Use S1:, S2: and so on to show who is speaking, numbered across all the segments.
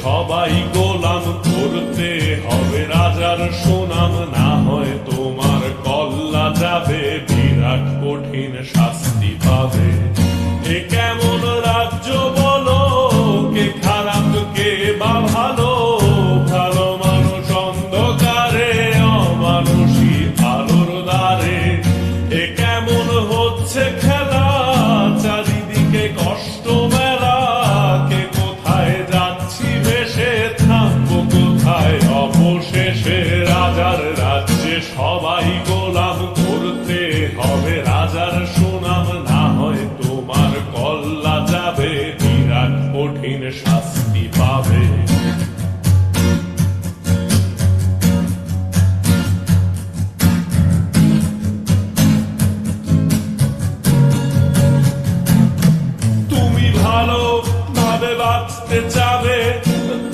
S1: সবাই গোলাম, করতে হবে রাজার সুনাম, না হয় তোমার কল্লা যাবে, বিরাট কঠিন শাস্তি পাবে। এ কেমন রাজ্য বলো, কে খারাপ কে বা ভালো, ভালো মানুষ অন্ধকারে, অমানুষী আলোর দ্বারে। এ কেমন হচ্ছে খেলা, চারিদিকে কষ্ট মেলা, কে কোথায় যাচ্ছি ভেসে, থামবো কোথায় অবশেষে। রাজার রাজ্যে সবাই গোলাম, করতে হবে রাজার সুনাম, না হয় তোমার কল্লা যাবে, বিরাট কঠিন শাস্তি পাবে। তুমি ভালো ভাবে বাঁচতে চাবে,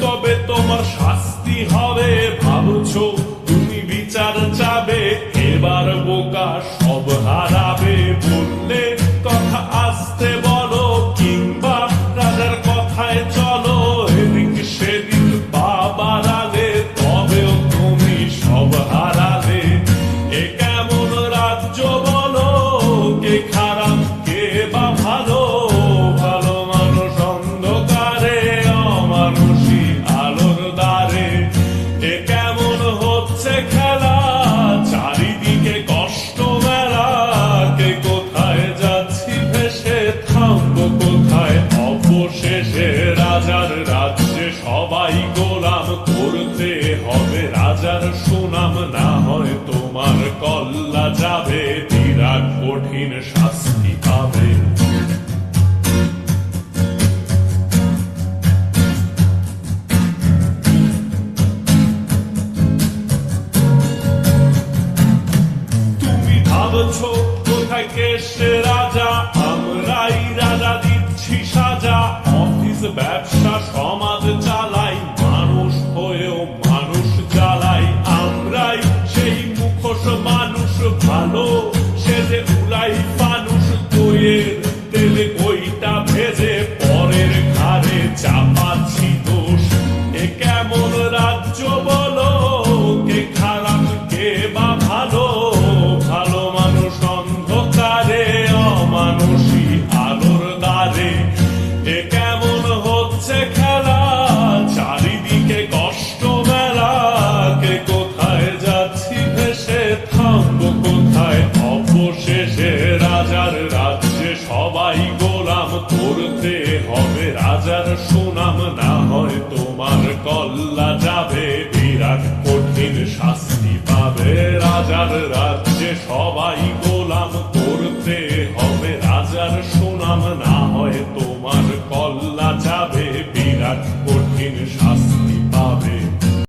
S1: তবে তোমার শাস্তি হবে। ভাবছো তুমি বিচার চাবে, এবার বোকা সব হারাবে। বললে কথা আসতে বলো, কিংবা রাজার কথায় চলো, এদিক সেদিক পা বাড়ালে, তবেও তুমি সব হারালে। এ কেমন রাজ্য বলো, কে খারাপ কে বা ভালো, ভালো মানুষ অন্ধকারে, অমানুষী আলোর দ্বারে। এ কেমন হচ্ছে খেলা, চারিদিকে কষ্ট মেলা, কে কোথায় যাচ্ছি ভেসে, থামবো কোথায় অবশেষে। রাজার রাজ্যে সবাই গোলাম, করতে হবে রাজার সুনাম, না হয় তোমার কল্লা যাবে, বিরাট কঠিন শাস্তি পাবে। তুমি ভাবছো কোথায় কেসে রাজা, আমরাই রাজা দিচ্ছি সাজা। অফিস ব্যবসা সমাজ চালাই, মানুষ হয়েও মানুষ জ্বালাই। আমরাই সেই মুখোশ মানুষ ভালো, সে যে উড়াই ফানুষ, দইয়ের তেলে কইটা ভেজে, পরের ঘাড়ে চাপাচ্ছি দোষ। এ কেমন রাজ্য বলো, কে খারাপ কে বা ভালো, ভালো মানুষ অন্ধকারে, অমানুষী আলোর দ্বারে। এ কেমন হচ্ছে খেলা, চারিদিকে কষ্ট মেলা, কে কোথায় যাচ্ছি ভেসে, থামবো কোথায় অবশেষে। রাজার রাজ্যে সবাই গোলাম, করতে হবে রাজার সুনাম, না হয় তোমার কল্লা যাবে, বিরাট কঠিন শাস্তি পাবে। রাজার রাজ্যে সবাই গোলাম, করতে হবে রাজার সুনাম, না হয় তোমার